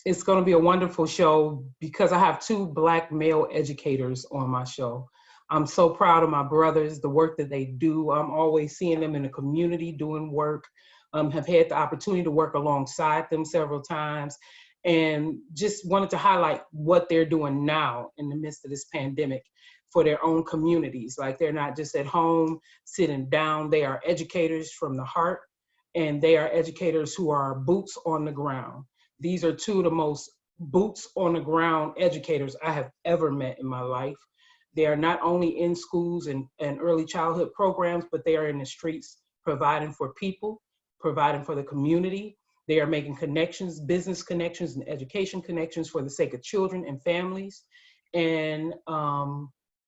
It's going to be a wonderful show because I have two Black male educators on my show. I'm so proud of my brothers, the work that they do. I'm always seeing them in the community doing work. Have had the opportunity to work alongside them several times, and just wanted to highlight what they're doing now in the midst of this pandemic for their own communities. Like, they're not just at home sitting down. They are educators from the heart, and they are educators who are boots on the ground. These are two of the most boots on the ground educators I have ever met in my life. They are not only in schools and early childhood programs, but they are in the streets providing for people, providing for the community. They are making connections, business connections and education connections for the sake of children and families. And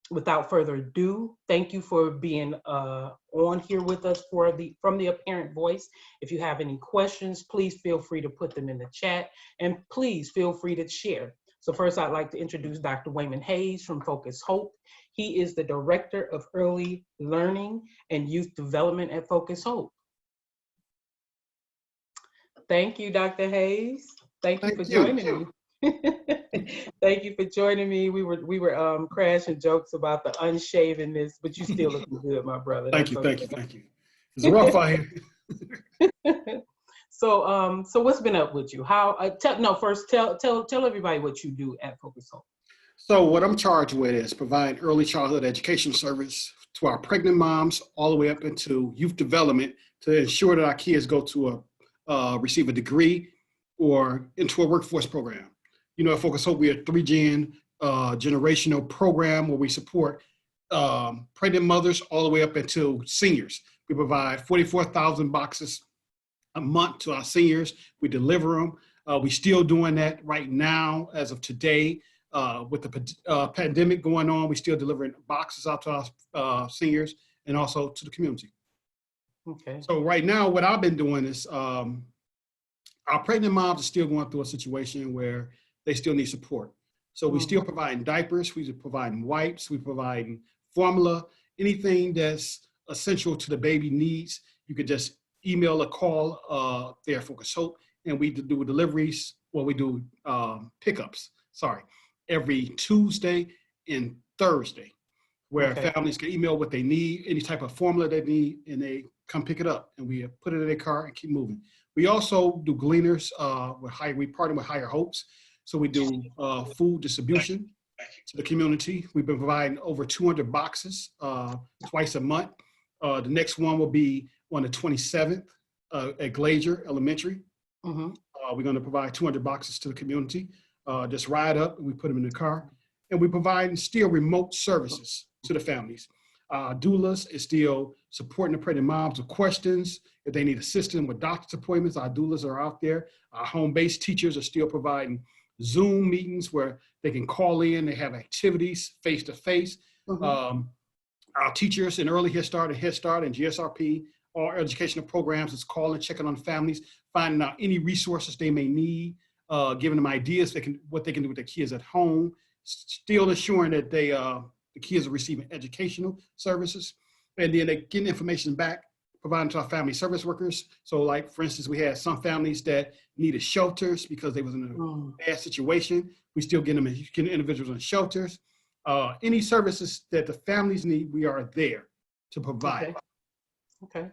without further ado, thank you for being on here with us from the Aparent Voice. If you have any questions, please feel free to put them in the chat, and please feel free to share. So first, I'd like to introduce Dr. Waymon Hayes from Focus Hope. He is the Director of Early Learning and Youth Development at Focus Hope. Thank you, Dr. Hayes. Thank you for joining me. Thank you for joining me. We were crashing jokes about the unshavenness, but you still looking good, my brother. Thank you. It's rough out here. So what's been up with you? First tell everybody what you do at Focus Hope. So what I'm charged with is provide early childhood education service to our pregnant moms all the way up into youth development to ensure that our kids go to receive a degree or into a workforce program. You know, at Focus Hope, we are a 3-gen generational program where we support pregnant mothers all the way up into seniors. We provide 44,000 boxes a month to our seniors. We deliver them. We're still doing that right now as of today. With the pandemic going on, we're still delivering boxes out to our seniors and also to the community. Okay. So right now, what I've been doing is our pregnant moms are still going through a situation where they still need support. So we still providing diapers, we providing wipes, we providing formula, anything that's essential to the baby needs. You could just email or call there at Focus Hope, and we do deliveries. Well, we do pickups. Every Tuesday and Thursday, where families can email what they need, any type of formula they need, and they come pick it up, and we put it in their car and keep moving. We also do gleaners. We partner with Higher Hopes. So we do food distribution to the community. We've been providing over 200 boxes twice a month. The next one will be on the 27th at Glazier Elementary. We're going to provide 200 boxes to the community. Just ride up and we put them in the car. And we provide still remote services to the families. Doulas is still supporting the pregnant moms with questions. If they need assistance with doctor's appointments, our doulas are out there. Our home-based teachers are still providing Zoom meetings where they can call in. They have activities face-to-face. Our teachers in early Head Start and GSRP, all educational programs is calling, checking on families, finding out any resources they may need, giving them ideas what they can do with their kids at home, still ensuring that the kids are receiving educational services, and then they're getting information back, providing to our family service workers. So like, for instance, we had some families that needed shelters because they was in a bad situation. We still getting individuals in shelters. Any services that the families need, we are there to provide. Okay.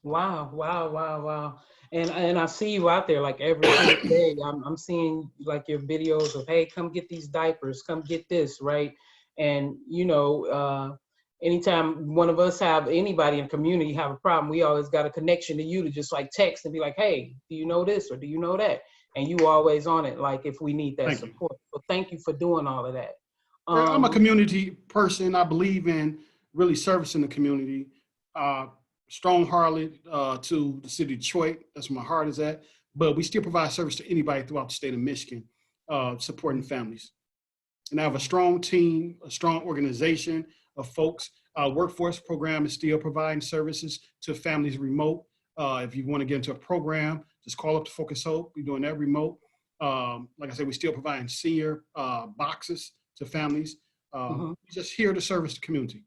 Wow. And I see you out there like every single day. I'm seeing like your videos of, hey, come get these diapers, come get this, right? And you know, anytime one of us have anybody in the community have a problem, we always got a connection to you to just like text and be like, hey, do you know this or do you know that? And you always on it, like if we need that support. So thank you for doing all of that. I'm a community person. I believe in really servicing the community. Strong-hearted to the city of Detroit. That's where my heart is at. But we still provide service to anybody throughout the state of Michigan, supporting families. And I have a strong team, a strong organization of folks. Our workforce program is still providing services to families remote. If you want to get into a program, just call up to Focus Hope. We're doing that remote. Like I said, we're still providing senior boxes to families. We're just here to service the community.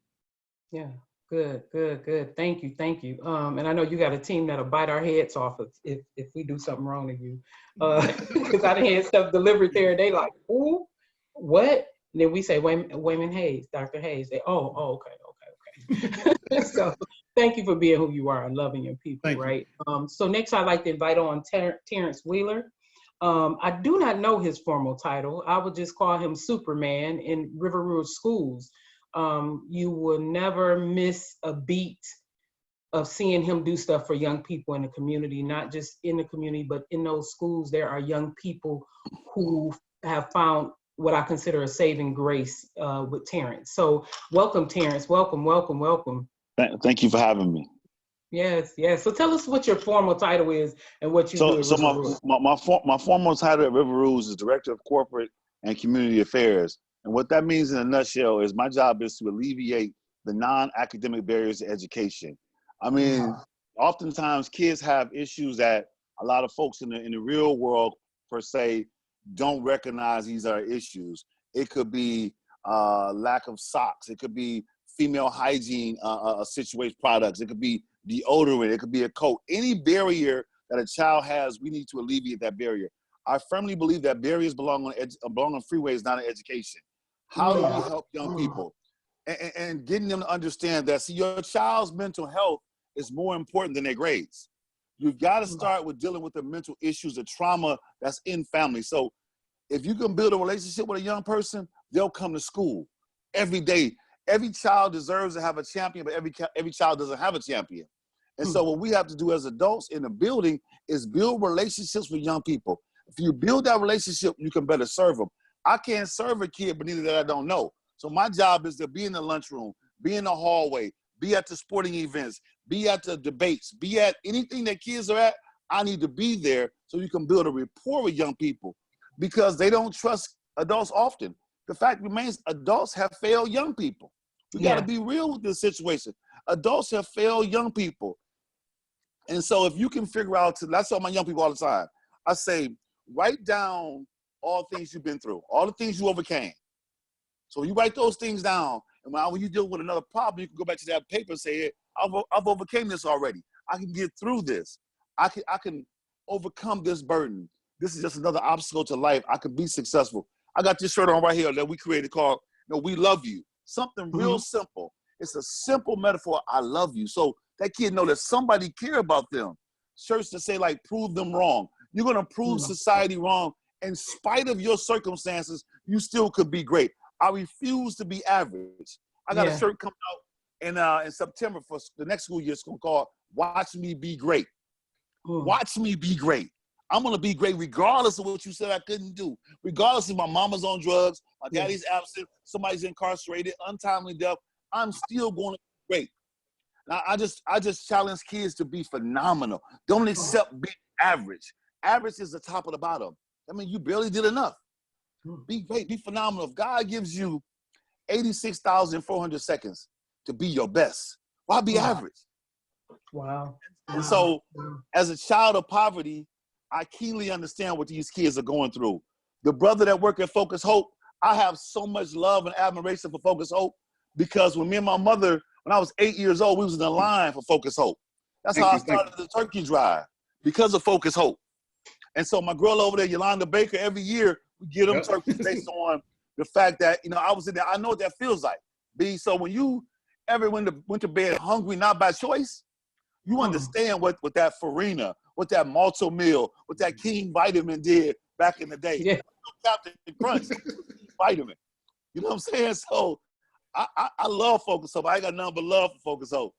Yeah. Good, good, good. Thank you, thank you. And I know you got a team that'll bite our heads off if we do something wrong to you. Because I done had stuff delivered there, and they like, ooh, what? And then we say, Waymon Hayes, Dr. Hayes. They, okay. So thank you for being who you are and loving your people, Thank you. right? So next I'd like to invite on Terence Wheeler. I do not know his formal title. I would just call him Superman in River Rouge schools. You will never miss a beat of seeing him do stuff for young people in the community, not just in the community, but in those schools. There are young people who have found what I consider a saving grace with Terence. So welcome, Terence. Welcome, welcome, welcome. Thank you for having me. Yes, yes. So tell us what your formal title is and what you do at River Rouge. My formal title at River Rouge is Director of Corporate and Community Affairs. And what that means in a nutshell is my job is to alleviate the non-academic barriers to education. I mean, oftentimes kids have issues that a lot of folks in the real world, per se, don't recognize these are issues. It could be lack of socks. It could be female hygiene situation products. It could be deodorant. It could be a coat. Any barrier that a child has, we need to alleviate that barrier. I firmly believe that barriers belong on freeways, not in education. How do we help young people? And getting them to understand that, see, your child's mental health is more important than their grades. You've got to start with dealing with the mental issues, the trauma that's in family. So if you can build a relationship with a young person, they'll come to school every day. Every child deserves to have a champion, but every child doesn't have a champion. And so what we have to do as adults in the building is build relationships with young people. If you build that relationship, you can better serve them. I can't serve a kid, Bernita, that I don't know. So my job is to be in the lunchroom, be in the hallway, be at the sporting events, be at the debates, be at anything that kids are at. I need to be there so you can build a rapport with young people because they don't trust adults often. The fact remains, adults have failed young people. We got to be real with this situation. Adults have failed young people. And so if you can figure out, I tell my young people all the time, I say, write down all things you've been through, all the things you overcame. So you write those things down, and when you deal with another problem, you can go back to that paper and say, hey, I've overcame this already. I can get through this. I can overcome this burden. This is just another obstacle to life. I can be successful. I got this shirt on right here that we created called, We Love You. Something real simple. It's a simple metaphor, I love you. So that kid know that somebody care about them. Shirts that say like, prove them wrong. You're gonna prove society wrong. In spite of your circumstances, you still could be great. I refuse to be average. I got a shirt coming out in September for the next school year. It's gonna call Watch Me Be Great. Watch me be great. I'm gonna be great regardless of what you said I couldn't do. Regardless if my mama's on drugs, my daddy's absent, somebody's incarcerated, untimely death, I'm still going to be great. Now, I just challenge kids to be phenomenal. Don't accept being average. Average is the top of the bottom. I mean, you barely did enough. Be great, be phenomenal. If God gives you 86,400 seconds to be your best, why be average? Wow. And so, as a child of poverty, I keenly understand what these kids are going through. The brother that worked at Focus Hope, I have so much love and admiration for Focus Hope because when me and my mother, when I was 8 years old, we was in the line for Focus Hope. That's how I started the turkey drive, because of Focus Hope. And so my girl over there, Yolanda Baker, every year we get them turkeys based on the fact that, I was in there. I know what that feels like. So when you ever went to bed hungry, not by choice, you understand what that Farina, what that Malto meal, what that King vitamin did back in the day. Yeah. Captain Crunch, vitamin. You know what I'm saying? So I love Focus Hope. I ain't got nothing but love for Focus Hope.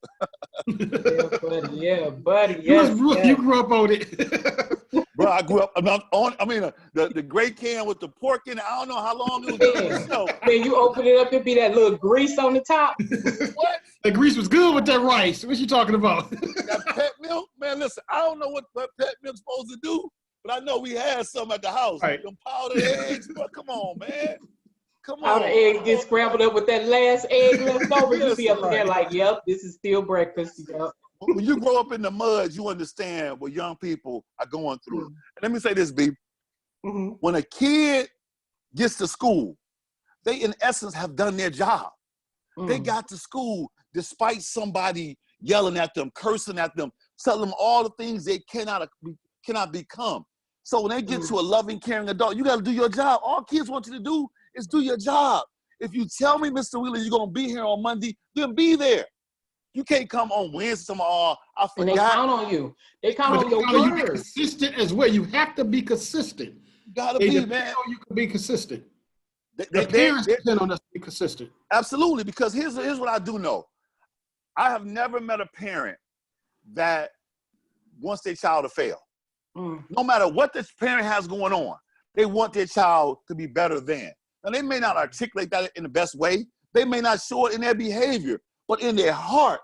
Yeah, buddy. Yes, You grew up on it. Bro, I grew up the great can with the pork in it. I don't know how long it was. Then you open it up, it be that little grease on the top. What? The grease was good with that rice. What you talking about? That pet milk? Man, listen, I don't know what pet milk's supposed to do, but I know we had some at the house. Right. Them powdered eggs, bro. Come on, man. Come on. How the eggs get scrambled up with that last egg left over. You be up there like, yep, this is still breakfast. Yep. When you grow up in the mud, you understand what young people are going through. And let me say this, B. When a kid gets to school, they in essence have done their job. They got to school. despite somebody yelling at them, cursing at them, telling them all the things they cannot become. So when they get to a loving, caring adult, you got to do your job. All kids want you to do is do your job. If you tell me, Mr. Wheeler, you're going to be here on Monday, then be there. You can't come on Wednesday. I forgot. And they count on you. They count on your You be word. consistent as well. You have to be consistent. You got to They be, depend man. on you can be consistent. The parents depend on us to be consistent. Absolutely, because here's what I do know. I have never met a parent that wants their child to fail. No matter what this parent has going on, they want their child to be better than. Now, they may not articulate that in the best way. They may not show it in their behavior, but in their heart,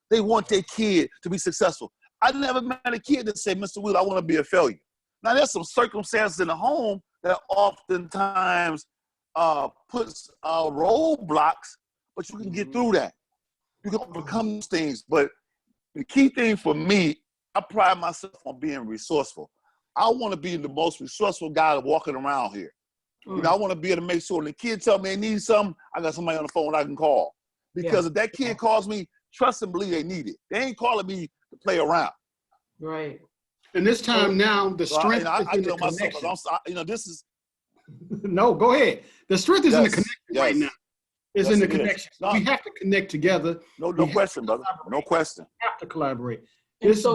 they want their kid to be successful. I never met a kid that said, Mr. Wheeler, I want to be a failure. Now, there's some circumstances in the home that oftentimes puts roadblocks, but you can get through that. You can overcome these things. But the key thing for me, I pride myself on being resourceful. I want to be the most resourceful guy walking around here. You know, I want to be able to make sure when the kid tell me they need something, I got somebody on the phone I can call. Because if that kid calls me, trust and believe they need it. They ain't calling me to play around. Right. And this time now, the strength is in the connection. This is. No, go ahead. The strength is in the connection right now. It's in the connection. No. We have to connect together. No question, brother. No question. We have to collaborate. That's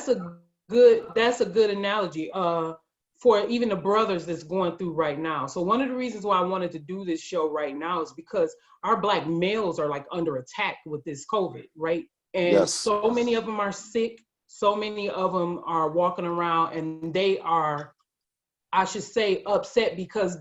a good analogy for even the brothers that's going through right now. So one of the reasons why I wanted to do this show right now is because our Black males are like under attack with this COVID, right? And so many of them are sick. So many of them are walking around and they are, I should say, upset because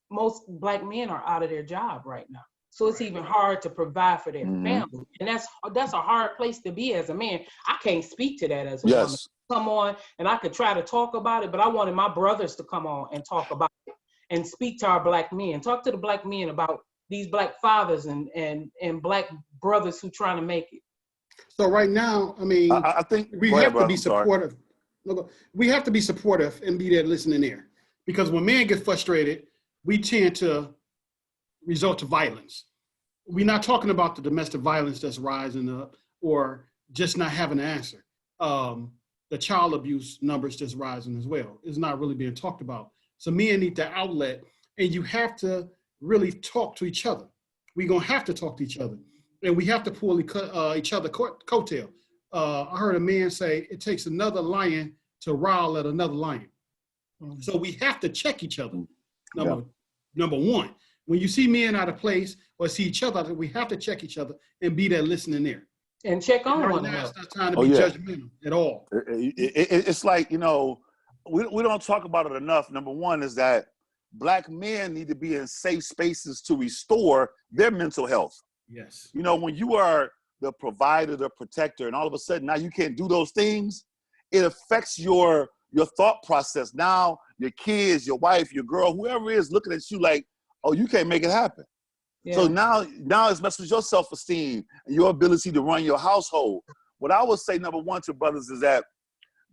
most Black men are out of their job right now. So it's even hard to provide for their family. And that's a hard place to be as a man. I can't speak to that as a woman. Come on, and I could try to talk about it, but I wanted my brothers to come on and talk about it and speak to our Black men, talk to the Black men about these Black fathers and Black brothers who trying to make it. So right now, I mean, I think we have to be supportive. We have to be supportive and be there listening ear. Because when men get frustrated, we tend to result to violence. We're not talking about the domestic violence that's rising up or just not having an answer. The child abuse numbers just rising as well. It's not really being talked about. So men need the outlet, and you have to really talk to each other. We're gonna have to talk to each other, and we have to pull each other coattail. I heard a man say, it takes another lion to rile at another lion. So we have to check each other, number one. When you see men out of place or see each other, we have to check each other and be there listening there. And check on one another. another. It's not time to be judgmental at all. It's like, we don't talk about it enough. Number one is that Black men need to be in safe spaces to restore their mental health. Yes. When you are the provider, the protector, and all of a sudden now you can't do those things, it affects your thought process. Now your kids, your wife, your girl, whoever is looking at you like, oh, you can't make it happen. Yeah. So now it's messing with your self-esteem and your ability to run your household. What I would say, number one to brothers, is that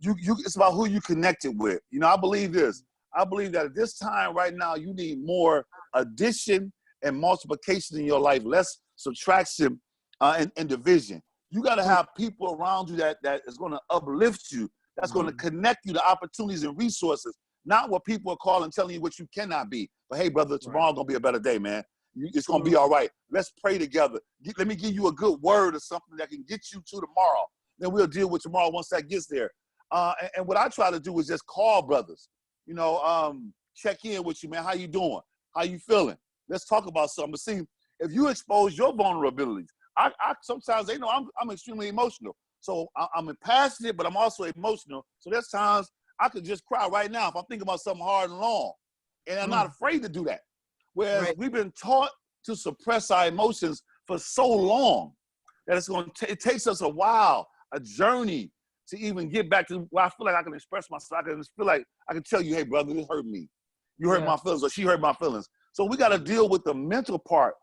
it's about who you connected with. I believe this. I believe that at this time right now, you need more addition and multiplication in your life, less subtraction and division. You got to have people around you that is going to uplift you, that's going to connect you to opportunities and resources, not what people are calling, telling you what you cannot be. But hey, brother, tomorrow's going to be a better day, man. It's going to be all right. Let's pray together. Let me give you a good word or something that can get you to tomorrow. Then we'll deal with tomorrow once that gets there. And what I try to do is just call brothers, check in with you, man. How you doing? How you feeling? Let's talk about something. But see, if you expose your vulnerabilities, I sometimes they know I'm extremely emotional. So I'm passionate, but I'm also emotional. So there's times I could just cry right now if I'm thinking about something hard and long. And I'm not afraid to do that. Whereas we've been taught to suppress our emotions for so long that it takes us a while, a journey to even get back to where I feel like I can express myself. I can feel like I can tell you, hey, brother, this hurt me. You hurt my feelings, or she hurt my feelings. So we got to deal with the mental part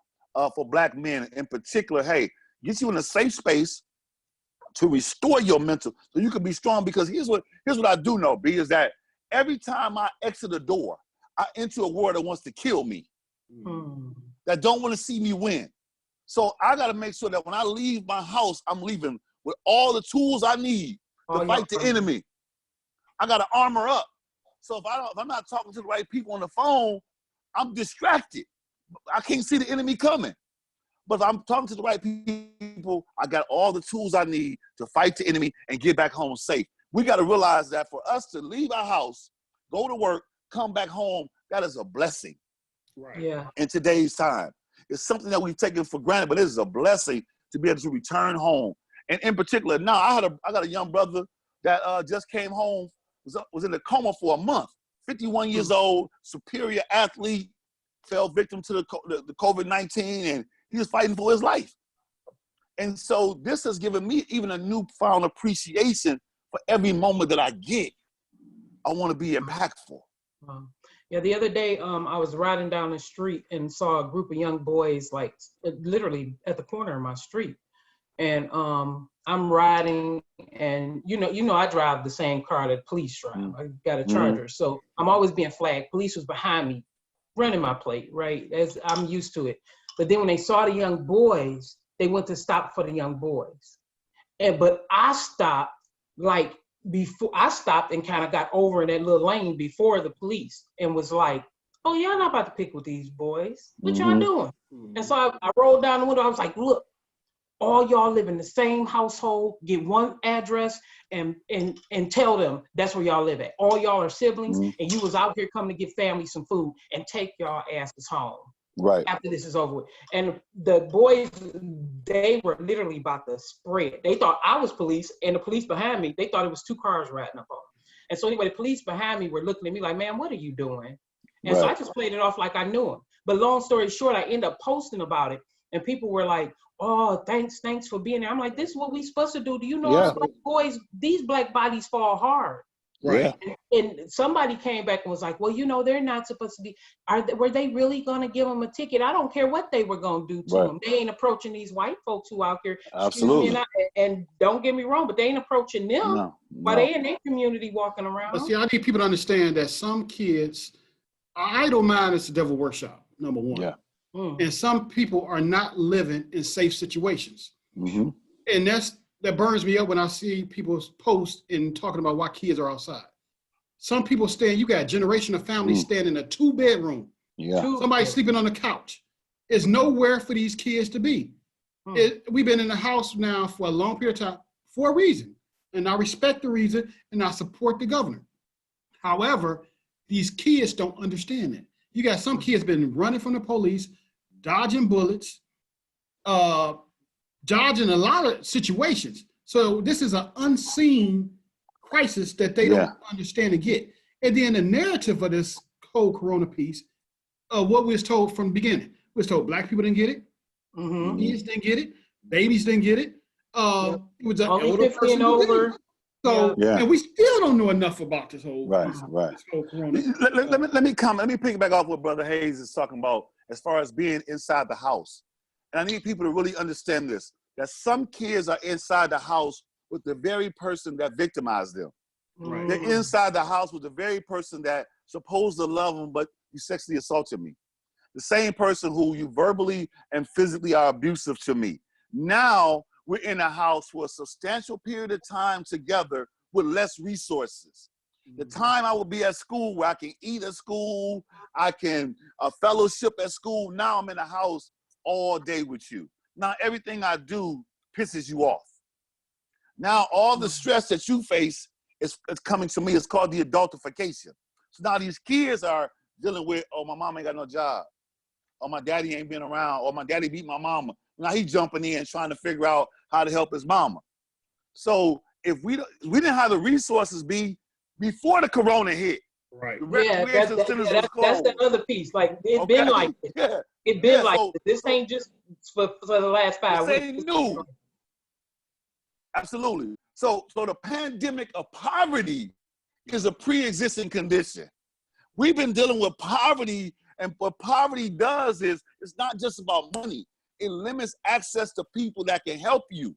for Black men in particular. Hey, get you in a safe space to restore your mental so you can be strong. Because here's what I do know, B, is that every time I exit a door, I enter a world that wants to kill me, that don't want to see me win. So I got to make sure that when I leave my house, I'm leaving with all the tools I need to fight the enemy. I got to armor up. So if I'm not talking to the right people on the phone, I'm distracted. I can't see the enemy coming. But if I'm talking to the right people, I got all the tools I need to fight the enemy and get back home safe. We got to realize that for us to leave our house, go to work, come back home, that is a blessing. Right. Yeah. In today's time. It's something that we've taken for granted, but it is a blessing to be able to return home. And in particular, now I got a young brother that just came home, was in a coma for a month, 51 years old, superior athlete, fell victim to the COVID-19, and he was fighting for his life. And so this has given me even a newfound appreciation for every moment that I get. I want to be impactful. Yeah, the other day, I was riding down the street and saw a group of young boys, like literally at the corner of my street. And I'm riding, and you know, I drive the same car that police drive. I got a Charger, so I'm always being flagged. Police was behind me, running my plate, right? As I'm used to it. But then when they saw the young boys, they went to stop for the young boys. But I stopped, like, before I stopped and kind of got over in that little lane before the police and was like, oh, y'all not about to pick with these boys. What y'all doing? And so I rolled down the window. I was like, look, all y'all live in the same household, get one address and tell them that's where y'all live at. All y'all are siblings and you was out here coming to get family some food, and take y'all asses home. Right. After this is over with. And the boys, they were literally about to spread. They thought I was police, and the police behind me, they thought it was two cars riding up on them. And so anyway, the police behind me were looking at me like, man, what are you doing? And so I just played it off like I knew him. But long story short, I ended up posting about it, and people were like, oh, thanks for being there. I'm like, this is what we supposed to do. Do you know us black boys, these black bodies fall hard. Right. And somebody came back and was like, well, you know, they're not supposed to be, were they really going to give them a ticket? I don't care what they were going to do to them. They ain't approaching these white folks who out here. Absolutely. And don't get me wrong, but they ain't approaching them while they in their community walking around. But see, I need people to understand that some kids, idle mind is the devil workshop, number one. Yeah. And some people are not living in safe situations. And that burns me up when I see people post and talking about why kids are outside. Some people you got a generation of families staying in a 2-bedroom. Yeah. Somebody sleeping on the couch. There's nowhere for these kids to be. We've been in the house now for a long period of time for a reason. And I respect the reason, and I support the governor. However, these kids don't understand that. You got some kids been running from the police, dodging bullets, dodging a lot of situations. So this is an unseen crisis that they don't understand and get. And then the narrative of this whole corona piece, what we was told from the beginning. We was told black people didn't get it, kids didn't get it, babies didn't get it. It was an older person over. So and we still don't know enough about this whole right. This whole corona. Let me piggyback off what Brother Hayes is talking about as far as being inside the house. And I need people to really understand this, that some kids are inside the house with the very person that victimized them. Right. They're inside the house with the very person that supposed to love them, but you sexually assaulted me. The same person who you verbally and physically are abusive to me. Now we're in a house for a substantial period of time together with less resources. The time I will be at school where I can eat at school, I can fellowship at school. Now I'm in the house all day with you. Now everything I do pisses you off. Now all the stress that you face is coming to me. It's called the adultification. So now these kids are dealing with, oh, my mom ain't got no job. Or my daddy ain't been around. Or my daddy beat my mama. Now he's jumping in trying to figure out how to help his mama. So if we didn't have the resources before the corona hit. Right. That's the other piece. Like it's been like this. Yeah. It's been like this. This ain't just for the last 5 weeks. This ain't new. Absolutely. So the pandemic of poverty is a pre-existing condition. We've been dealing with poverty, and what poverty does is it's not just about money. It limits access to people that can help you.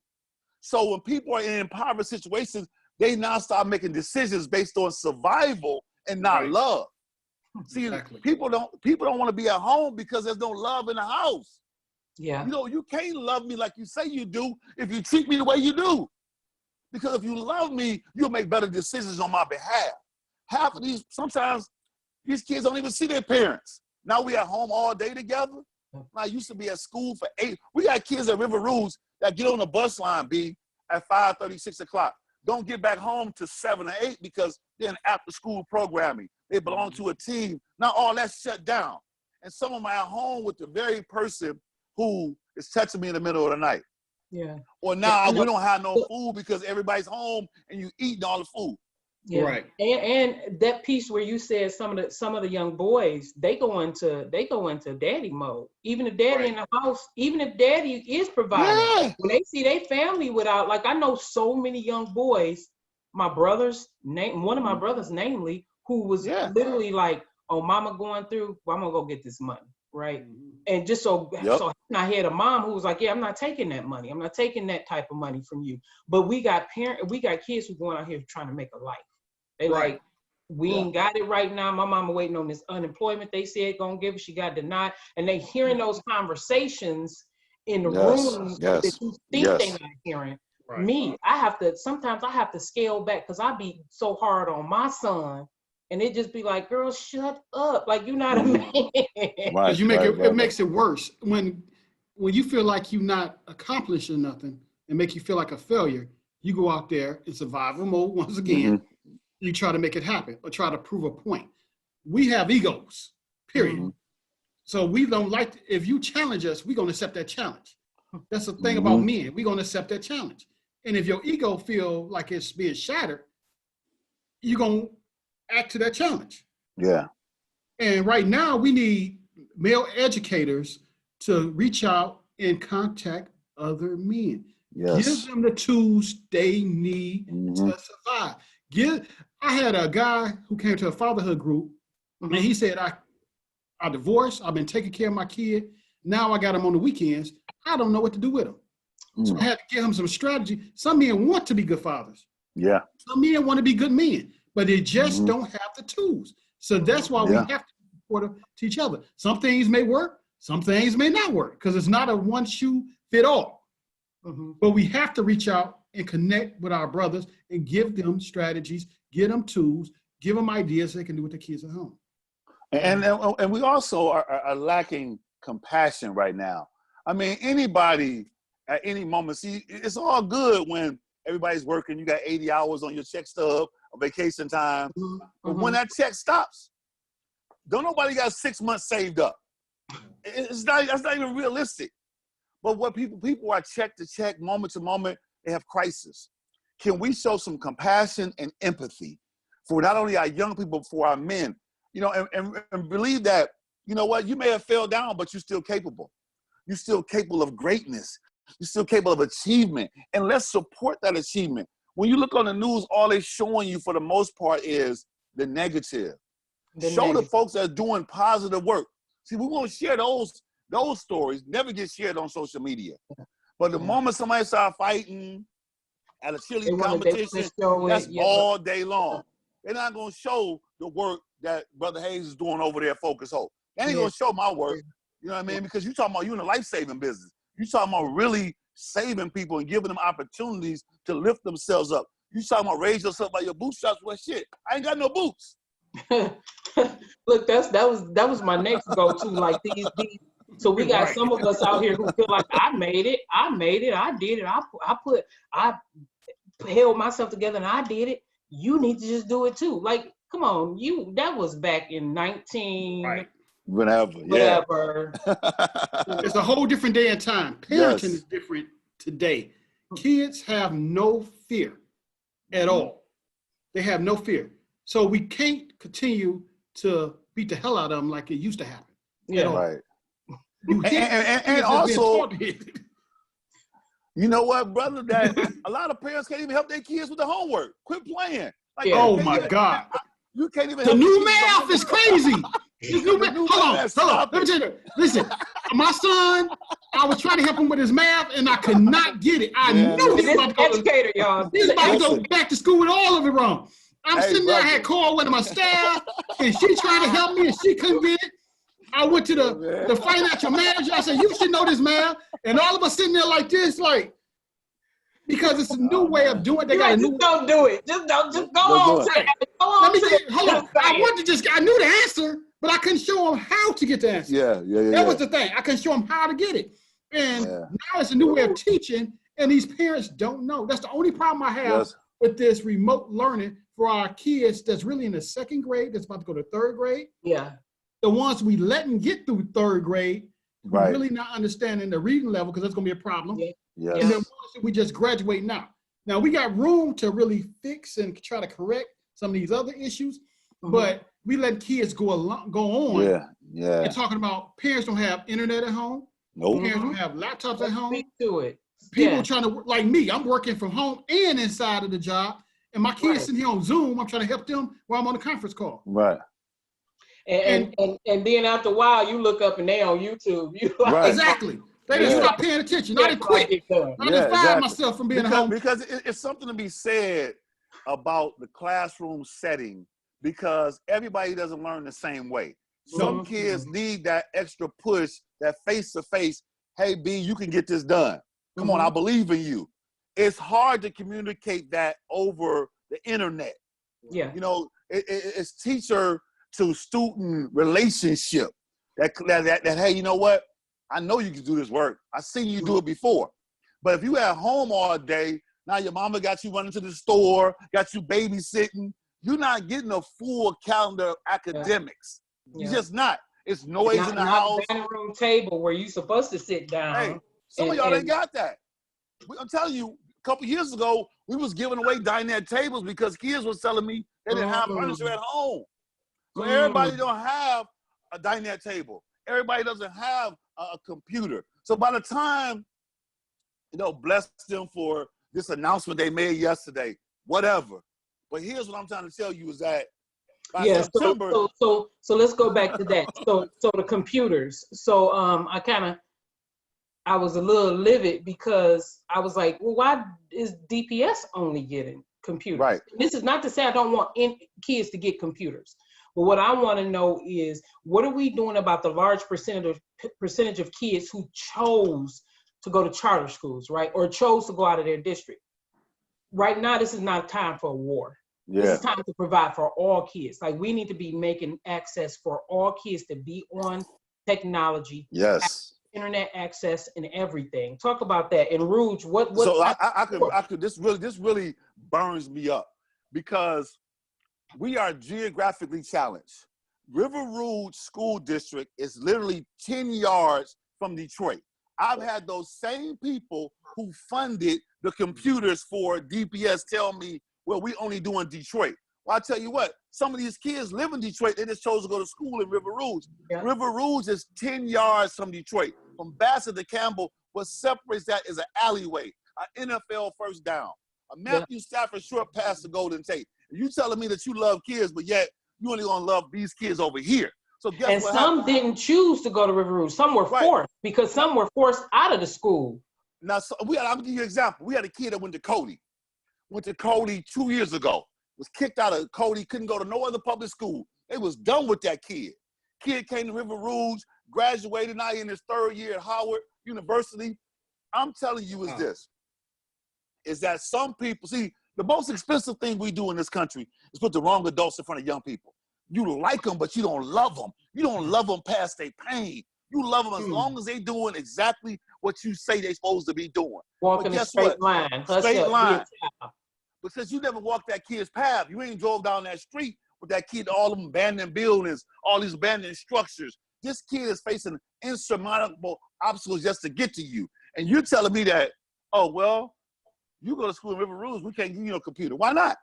So when people are in impoverished situations, they now start making decisions based on survival and not love. See, people don't want to be at home because there's no love in the house. Yeah. You know, you can't love me like you say you do if you treat me the way you do. Because if you love me, you'll make better decisions on my behalf. Half of these, sometimes these kids don't even see their parents. Now we at home all day together. I used to be at school for 8. We got kids at River Rouge that get on the bus line, B, at 5:30, 6 o'clock. Don't get back home to 7 or 8 because they're in after school programming. They belong to a team. Now all that's shut down. And some of them are at home with the very person who is touching me in the middle of the night. Yeah. Or now we don't have no food because everybody's home and you eating all the food. Yeah. Right. And that piece where you said some of the young boys, they go into daddy mode. Even if daddy in the house, even if daddy is providing, when they see their family without, like I know so many young boys, one of my brothers namely, who was literally like, oh, mama going through, well, I'm gonna go get this money, right? And just so I had a mom who was like, yeah, I'm not taking that money. I'm not taking that type of money from you. But we got kids who going out here trying to make a life. They like, we ain't got it right now. My mama waiting on this unemployment they said gonna give her. She got denied. And they hearing those conversations in the room that you think they not hearing. Right. Me, sometimes I have to scale back because I be so hard on my son. And it just be like, girl, shut up. Like, you're not a man. Right, it makes it worse. When you feel like you're not accomplishing nothing and make you feel like a failure, you go out there in survival mode once again. You try to make it happen or try to prove a point. We have egos, period. So we don't like, if you challenge us, we're going to accept that challenge. That's the thing about men. We're going to accept that challenge. And if your ego feel like it's being shattered, you're going to act to that challenge. Yeah. And right now we need male educators to reach out and contact other men. Yes. Give them the tools they need to survive. I had a guy who came to a fatherhood group and he said, I divorced, I've been taking care of my kid. Now I got him on the weekends. I don't know what to do with him. So I had to give him some strategy. Some men want to be good fathers. Yeah. Some men want to be good men, but they just don't have the tools. So that's why we have to support to each other. Some things may work, some things may not work, because it's not a one shoe fit all. But we have to reach out and connect with our brothers and give them strategies, give them tools, give them ideas so they can do with the kids at home. And we also are lacking compassion right now. I mean, anybody at any moment, see, it's all good when everybody's working, you got 80 hours on your check stub or vacation time. But when that check stops, don't nobody got 6 months saved up. That's not even realistic. But what people are check to check, moment to moment, they have crisis. Can we show some compassion and empathy for not only our young people, but for our men, you know, and believe that, you know what, you may have fell down, but you're still capable. You're still capable of greatness. You're still capable of achievement. And let's support that achievement. When you look on the news, all they're showing you for the most part is the negative. Show the folks that are doing positive work. See, we won't share those stories, never get shared on social media. But the moment somebody start fighting at a cheerleading competition, that's all day long. They're not going to show the work that Brother Hayes is doing over there at Focus Hope. They ain't going to show my work, you know what I mean? Because you're talking about you in the life-saving business. You're talking about really saving people and giving them opportunities to lift themselves up. You talking about raise yourself by your bootstraps? Well, shit, I ain't got no boots. Look, that was my next go-to. Like these. So we got some of us out here who feel like I made it, I did it, I held myself together and I did it. You need to just do it too. Like, come on, that was back in 19 whatever. It's a whole different day and time. Parenting is different today. Kids have no fear at all. They have no fear. So we can't continue to beat the hell out of them like it used to happen. Right. And also, you know what, brother, that a lot of parents can't even help their kids with the homework. Quit playing. Like, oh my God. You can't even the new math is crazy. Hold on. Let me tell you. Listen, my son, I was trying to help him with his math and I could not get it. I knew he was about to go educator, y'all. He was about to go back to school with all of it wrong. I'm sitting there, I had called one of my staff, and she trying to help me, and she couldn't get it. I went to the financial manager. I said, you should know this, man. And all of us sitting there like this, like, because it's a new way of doing it. They got a new. Don't do it. Just go on. Let me say, hold on. I knew the answer, but I couldn't show them how to get the answer. Yeah. That was the thing. I couldn't show them how to get it. And now it's a new way of teaching, and these parents don't know. That's the only problem I have with this remote learning for our kids that's really in the second grade, that's about to go to third grade. Yeah. The ones we let them get through third grade, really not understanding the reading level, because that's going to be a problem. Yeah. And then ones that we just graduate now. Now, we got room to really fix and try to correct some of these other issues, but we let kids go on. And talking about parents don't have internet at home. Nope. Parents don't have laptops at home. Speak to it. People trying to, like me, I'm working from home and inside of the job, and my kids sitting here on Zoom. I'm trying to help them while I'm on a conference call. Right. And then after a while, you look up and they on YouTube. You like, exactly. They just stop paying attention. I didn't quit. I just fired myself from being at home. Because it's something to be said about the classroom setting, because everybody doesn't learn the same way. Some kids need that extra push, that face-to-face, hey, B, you can get this done. Come on, I believe in you. It's hard to communicate that over the internet. Yeah. You know, it's teacher to student relationship that hey, you know what? I know you can do this work. I seen you do it before. But if you at home all day, now your mama got you running to the store, got you babysitting, you're not getting a full calendar of academics. You're just not. It's noise in the house. Not a room table where you're supposed to sit down. Hey, some of y'all ain't got that. I'm telling you, a couple years ago, we was giving away dinette tables because kids was telling me they didn't have furniture at home. So everybody don't have a dinette table. Everybody doesn't have a computer. So by the time, bless them for this announcement they made yesterday, whatever. But here's what I'm trying to tell you is that by September. So let's go back to that. So the computers. So I was a little livid because I was like, well, why is DPS only getting computers? Right. This is not to say I don't want kids to get computers. But what I want to know is, what are we doing about the large percentage of kids who chose to go to charter schools, right? Or chose to go out of their district? Right now, this is not time for a war. Yeah. This is time to provide for all kids. Like, we need to be making access for all kids to be on technology. Yes. Internet access and everything. Talk about that. And Rouge, what? So I could. This really burns me up, because we are geographically challenged. River Rouge School District is literally 10 yards from Detroit. I've had those same people who funded the computers for DPS tell me, well, we only doing Detroit. Well, I tell you what, some of these kids live in Detroit. They just chose to go to school in River Rouge. Yeah. River Rouge is 10 yards from Detroit. From Bassett to Campbell, what separates that is an alleyway, an NFL first down, a Matthew Stafford short pass to Golden Tate. You telling me that you love kids, but yet you only gonna love these kids over here. So guess and what some didn't choose to go to River Rouge. Some were forced, because some were forced out of the school. Now, I'm gonna give you an example. We had a kid that went to Cody 2 years ago. Was kicked out of Cody, couldn't go to no other public school. They was done with that kid. Kid came to River Rouge, graduated, now in his third year at Howard University. I'm telling you is that some people, see, the most expensive thing we do in this country is put the wrong adults in front of young people. You like them, but you don't love them. You don't love them past their pain. You love them as long as they doing exactly what you say they're supposed to be doing. Walking a straight line. Straight line. Because you never walked that kid's path. You ain't drove down that street with that kid, all them abandoned buildings, all these abandoned structures. This kid is facing insurmountable obstacles just to get to you. And you're telling me that, oh, well, you go to school in River Rouge, we can't give you no computer. Why not?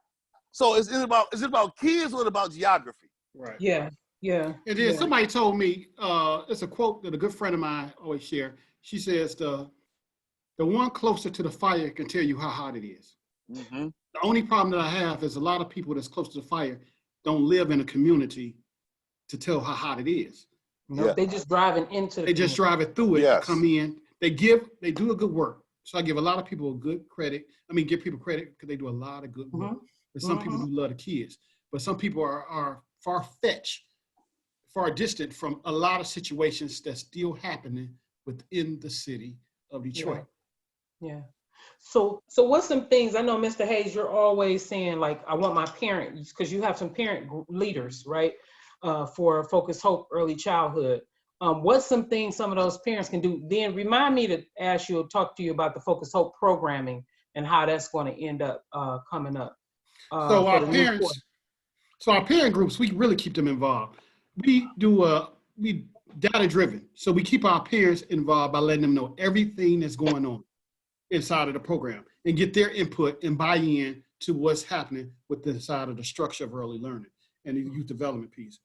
So is it about kids or about geography? Right. Yeah. And then somebody told me, it's a quote that a good friend of mine always share. She says, the one closer to the fire can tell you how hot it is. Mm-hmm. The only problem that I have is a lot of people that's close to the fire don't live in a community to tell how hot it is. No, they just driving into it. They just drive it through it, come in. They do a good work. So I give a lot of people good credit. I mean, give people credit because they do a lot of good work. But some people do love the kids. But some people are far-fetched far distant from a lot of situations that's still happening within the city of Detroit. Yeah. So what's some things, I know Mr. Hayes, you're always saying like, I want my parents, because you have some parent leaders, right? For Focus Hope Early Childhood. What's some things some of those parents can do? Then remind me to ask you, talk to you about the Focus Hope programming and how that's going to end up coming up. So our parent groups, we really keep them involved. We data driven. So we keep our parents involved by letting them know everything that's going on inside of the program and get their input and buy in to what's happening with the side of the structure of early learning and the youth development piece.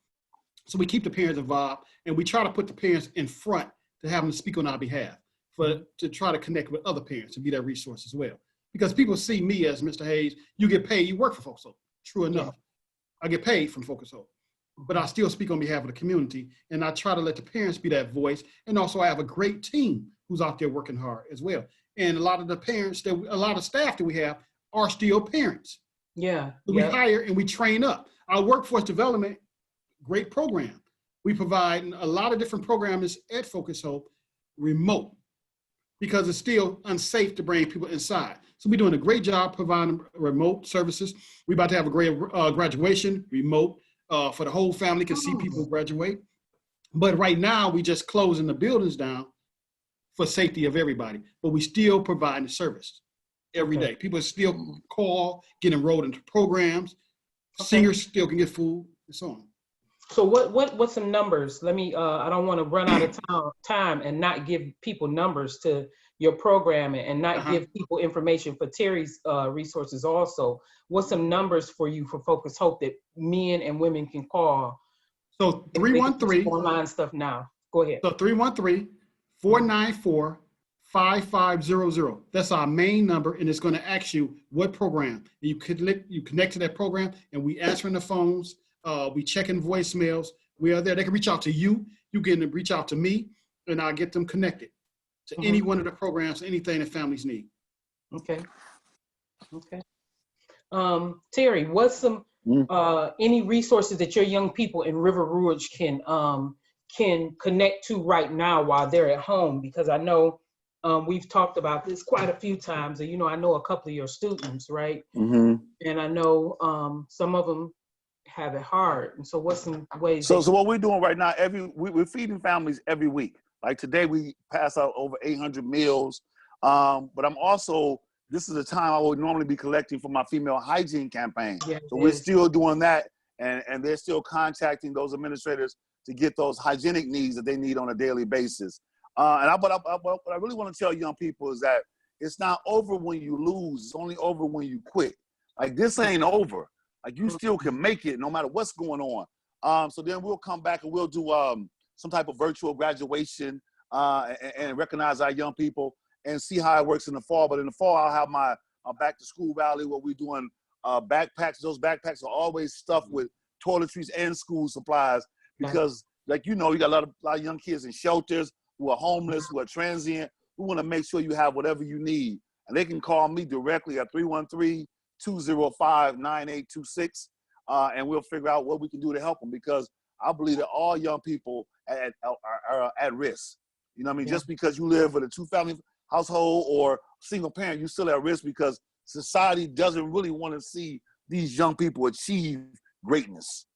So we keep the parents involved, and we try to put the parents in front to have them speak on our behalf to try to connect with other parents and be that resource as well. Because people see me as Mr. Hayes, you get paid, you work for Focus Hope. True enough. I get paid from Focus Hope, but I still speak on behalf of the community, and I try to let the parents be that voice. And also I have a great team who's out there working hard as well. And a lot of the parents, a lot of staff that we have are still parents. Yeah. So we hire and we train up. Our workforce development, great program. We provide a lot of different programs at Focus Hope remote because it's still unsafe to bring people inside. So we're doing a great job providing remote services. We're about to have a great graduation remote for the whole family can see people graduate. But right now we just closing the buildings down for safety of everybody, but we still provide the service every day. People still call, get enrolled into programs. Seniors still can get food and so on. So what's some numbers? Let me, I don't want to run out of time and not give people numbers to your program and not give people information for Terry's resources also. What's some numbers for you for Focus Hope that men and women can call? So 313. Online stuff now. Go ahead. So 313-494-5500. That's our main number, and it's going to ask you what program. You connect to that program, and we answering the phones. We checking voicemails. We are there. They can reach out to you. You can reach out to me, and I'll get them connected to any one of the programs, anything that families need. Okay. Terry, what's some any resources that your young people in River Rouge can connect to right now while they're at home? Because I know we've talked about this quite a few times, and I know a couple of your students, right? And I know some of them have it hard. And so what's some ways? So what we're doing right now, we're feeding families every week. Like today we pass out over 800 meals. But I'm also, this is the time I would normally be collecting for my female hygiene campaign. So we're still doing that, and they're still contacting those administrators to get those hygienic needs that they need on a daily basis. What I really want to tell young people is that it's not over when you lose, it's only over when you quit. Like, this ain't over. Like, you still can make it no matter what's going on. So then we'll come back and we'll do some type of virtual graduation and recognize our young people and see how it works in the fall. But in the fall, I'll have my back to school rally where we're doing backpacks. Those backpacks are always stuffed with toiletries and school supplies because, like, you got a lot of young kids in shelters who are homeless, who are transient. We want to make sure you have whatever you need. And they can call me directly at 313-205-9826, and we'll figure out what we can do to help them, because I believe that all young people are at risk. You know what I mean? Just because you live in a two-family household or single parent, you're still at risk because society doesn't really want to see these young people achieve greatness.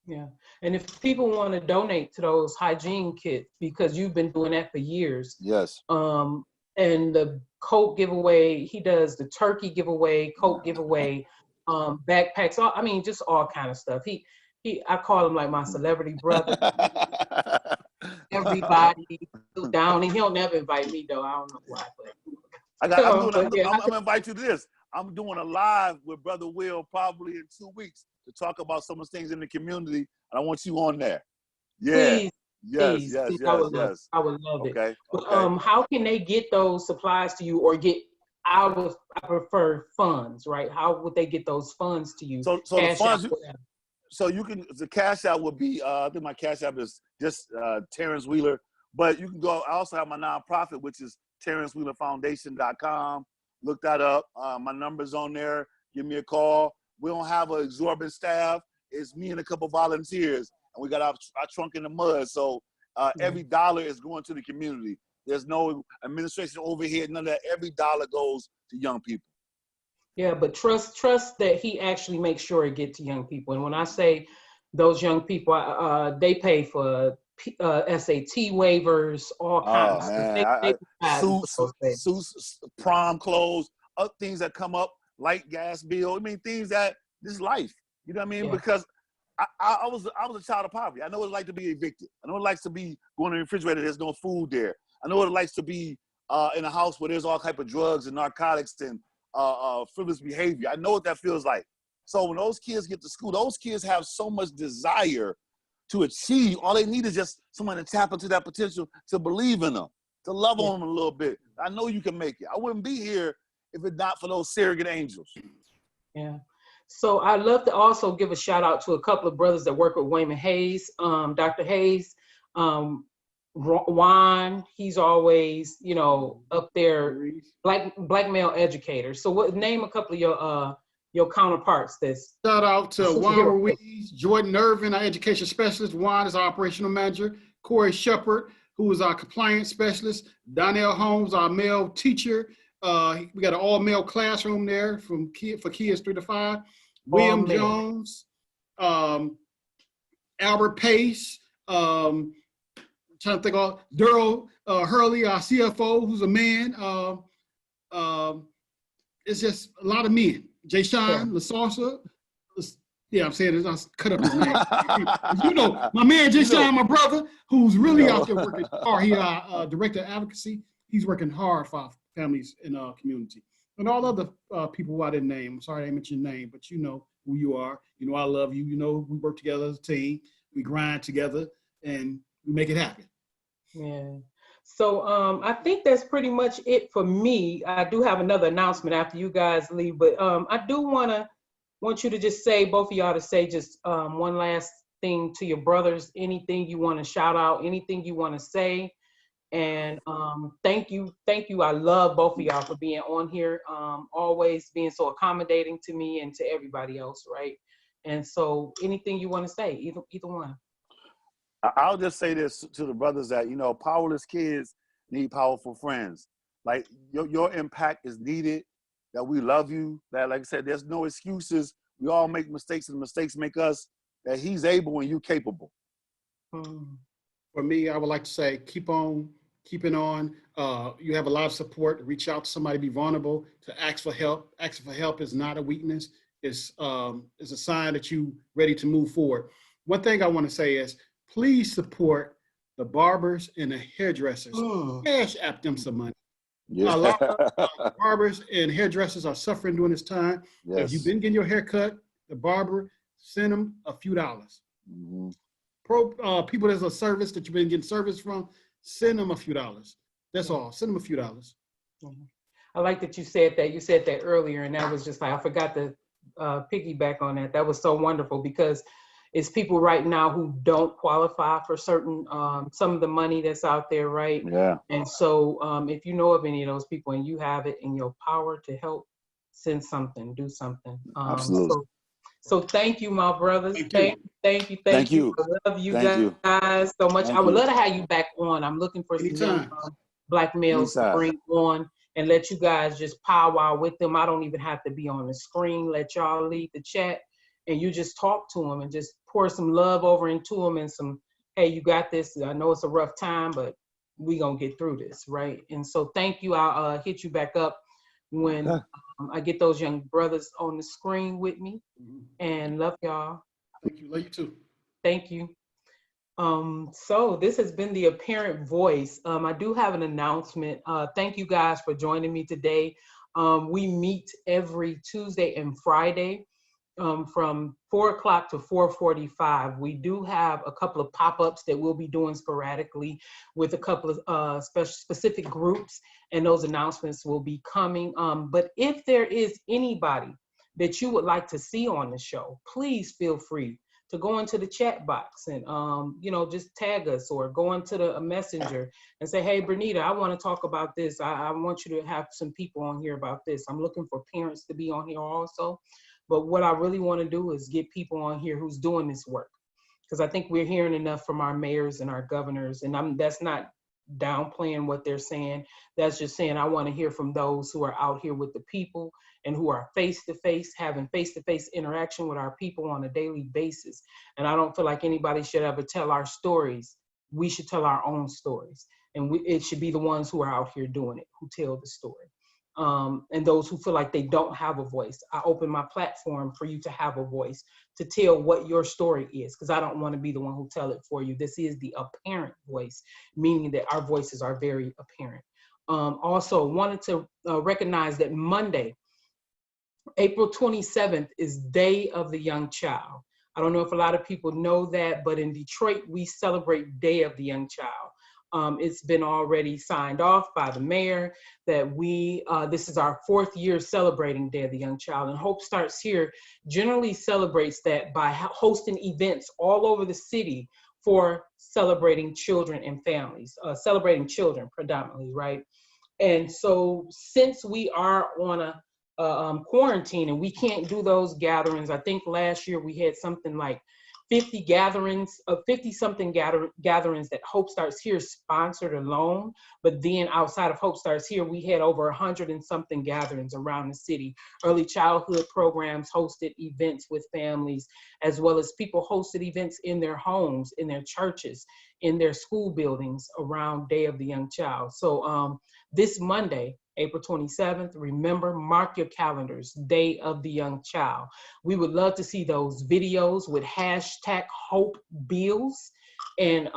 Yeah, and if people want to donate to those hygiene kits, because you've been doing that for years. Yes. And the coat giveaway, he does the turkey giveaway, coat giveaway, backpacks, just all kind of stuff. I call him like my celebrity brother. Everybody down, and he'll never invite me though. I don't know why, but I'm gonna invite you to this. I'm doing a live with Brother Will probably in 2 weeks to talk about some of the things in the community. And I want you on there. Yeah. Please, yes. I would love it. Okay. But how can they get those supplies to you, or get I prefer funds, right? How would they get those funds to you? So the funds, so you can, the cash out would be, I think my cash out is just Terence Wheeler, but you can go, I also have my nonprofit, which is TerenceWheelerFoundation.com. Look that up. My number's on there. Give me a call. We don't have an exorbitant staff. It's me and a couple volunteers. and we got our trunk in the mud. So every dollar is going to the community. There's no administration overhead, none of that. Every dollar goes to young people. Yeah, but trust that he actually makes sure it gets to young people. And when I say those young people, they pay for SAT waivers, all kinds of stuff. Suits, prom clothes, other things that come up, light gas bill. I mean, things that this life. You know what I mean? Yeah. Because I was a child of poverty. I know what it's like to be evicted. I know what it likes to be going in the refrigerator. There's no food there. I know what it likes to be in a house where there's all type of drugs and narcotics and frivolous behavior. I know what that feels like. So when those kids get to school, those kids have so much desire to achieve. All they need is just someone to tap into that potential, to believe in them, to love on them a little bit. I know you can make it. I wouldn't be here if it's not for those surrogate angels. Yeah. So I'd love to also give a shout out to a couple of brothers that work with Waymon Hayes, Dr. Hayes, Juan, he's always, up there, black male educator. So name a couple of your counterparts. Shout out to Juan Ruiz, Jordan Irvin, our education specialist. Juan is our operational manager. Corey Shepard, who is our compliance specialist. Donnell Holmes, our male teacher. We got an all-male classroom there for kids 3 to 5. William Jones, Albert Pace, trying to think of Daryl Hurley, our CFO, who's a man. It's just a lot of men. Jay Sean, LaSauce. Yeah, I'm saying it. I cut up his name. My man Jay Sean, my brother, who's really out there working hard. He director of advocacy. He's working hard for our families in our community. And all other people who I didn't name. I'm sorry I didn't mention your name, but you know who you are. You know I love you. You know we work together as a team. We grind together, and we make it happen. Yeah. So I think that's pretty much it for me. I do have another announcement after you guys leave, but I do want you to just say, both of y'all to say just one last thing to your brothers, anything you want to shout out, anything you want to say. And thank you. I love both of y'all for being on here, always being so accommodating to me and to everybody else, right? And so anything you want to say, either one. I'll just say this to the brothers that, powerless kids need powerful friends. Like your impact is needed, that we love you, that, like I said, there's no excuses. We all make mistakes and mistakes make us, that he's able and you capable. For me, I would like to say, keeping on. You have a lot of support. Reach out to somebody, be vulnerable, to ask for help. Asking for help is not a weakness. It's a sign that you're ready to move forward. One thing I want to say is, please support the barbers and the hairdressers. Cash app them some money. Yeah. A lot of barbers and hairdressers are suffering during this time. Yes. If you've been getting your hair cut, the barber, send them a few dollars. People there's a service that you've been getting service from, send them a few dollars. That's all. Send them a few dollars. I like that you said that. You said that earlier, and that was just like, I forgot to piggyback on that. That was so wonderful, because it's people right now who don't qualify for certain, some of the money that's out there, right? Yeah. And so if you know of any of those people and you have it in your power to help, send something, do something. Absolutely. So thank you, my brothers. Thank you. I love you guys so much. I would love to have you back on. I'm looking for some young black males to bring on and let you guys just powwow with them. I don't even have to be on the screen. Let y'all lead the chat. And you just talk to them and just pour some love over into them and some, hey, you got this. I know it's a rough time, but we gonna get through this, right? And so thank you. I'll hit you back up when I get those young brothers on the screen with me. And love y'all. Thank you. Love you too. Thank you. So this has been the Apparent Voice. I do have an announcement. Thank you guys for joining me today. We meet every Tuesday and Friday. From 4 o'clock to 4:45. We do have a couple of pop-ups that we'll be doing sporadically with a couple of specific groups, and those announcements will be coming. But if there is anybody that you would like to see on the show, please feel free to go into the chat box and just tag us, or go into the messenger and say, hey, Bernita, I want to talk about this. I want you to have some people on here about this. I'm looking for parents to be on here also. But what I really want to do is get people on here who's doing this work. because I think we're hearing enough from our mayors and our governors, and that's not downplaying what they're saying. That's just saying I want to hear from those who are out here with the people and who are face-to-face, having face-to-face interaction with our people on a daily basis. And I don't feel like anybody should ever tell our stories. We should tell our own stories. And it should be the ones who are out here doing it, who tell the story. And those who feel like they don't have a voice, I open my platform for you to have a voice, to tell what your story is, because I don't want to be the one who tell it for you. This is the apparent voice, meaning that our voices are very apparent. Also wanted to recognize that Monday, April 27th is Day of the Young Child. I don't know if a lot of people know that, but in Detroit, we celebrate Day of the Young Child. It's been already signed off by the mayor that this is our 4th year celebrating Day of the Young Child. And Hope Starts Here generally celebrates that by hosting events all over the city for celebrating children and families, celebrating children predominantly, right? And so since we are on a quarantine and we can't do those gatherings, I think last year we had something like 50 gatherings, 50-something gatherings that Hope Starts Here sponsored alone. But then outside of Hope Starts Here, we had over 100 and something gatherings around the city. Early childhood programs hosted events with families, as well as people hosted events in their homes, in their churches, in their school buildings around Day of the Young Child. So this Monday, April 27th, remember, mark your calendars, Day of the Young Child. We would love to see those videos with hashtag Hope Bills, and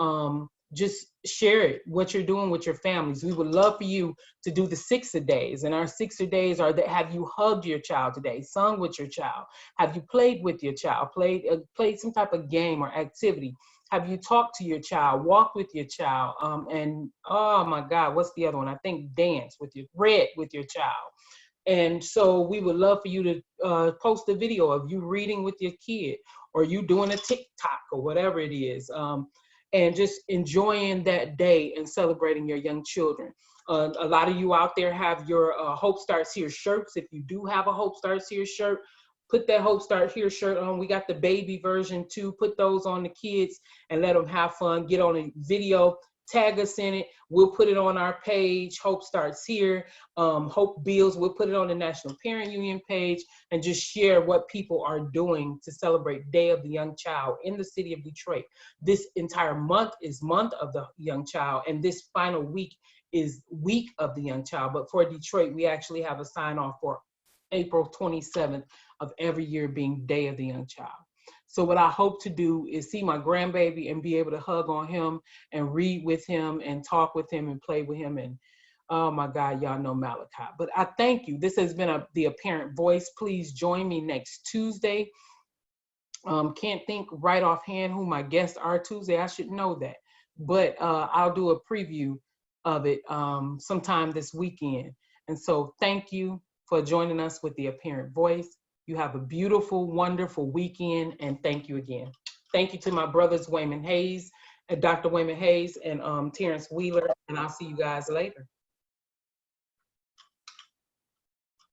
just share it, what you're doing with your families. We would love for you to do the 6-a-days, and our 6-a-days are that have you hugged your child today, sung with your child, have you played with your child, played some type of game or activity, have you talked to your child, walked with your child, and oh my God, what's the other one? I think dance with read with your child. And so we would love for you to post a video of you reading with your kid, or you doing a TikTok or whatever it is, and just enjoying that day and celebrating your young children. A lot of you out there have your Hope Starts Here shirts. If you do have a Hope Starts Here shirt, put that Hope Start Here shirt on. We got the baby version too. Put those on the kids and let them have fun. Get on a video, tag us in it. We'll put it on our page, Hope Starts Here, Hope Bills. We'll put it on the National Parent Union page and just share what people are doing to celebrate Day of the Young Child in the city of Detroit. This entire month is Month of the Young Child, and this final week is Week of the Young Child. But for Detroit, we actually have a sign off for April 27th of every year being Day of the Young Child. So what I hope to do is see my grandbaby and be able to hug on him and read with him and talk with him and play with him. And oh my God, y'all know Malachi. But I thank you. This has been the Apparent Voice. Please join me next Tuesday. Can't think right offhand who my guests are Tuesday. I should know that. But I'll do a preview of it sometime this weekend. And so thank you for joining us with the Apparent Voice. You have a beautiful, wonderful weekend, and thank you again. Thank you to my brothers, Waymon Hayes, Dr. Waymon Hayes, and Terence Wheeler, and I'll see you guys later.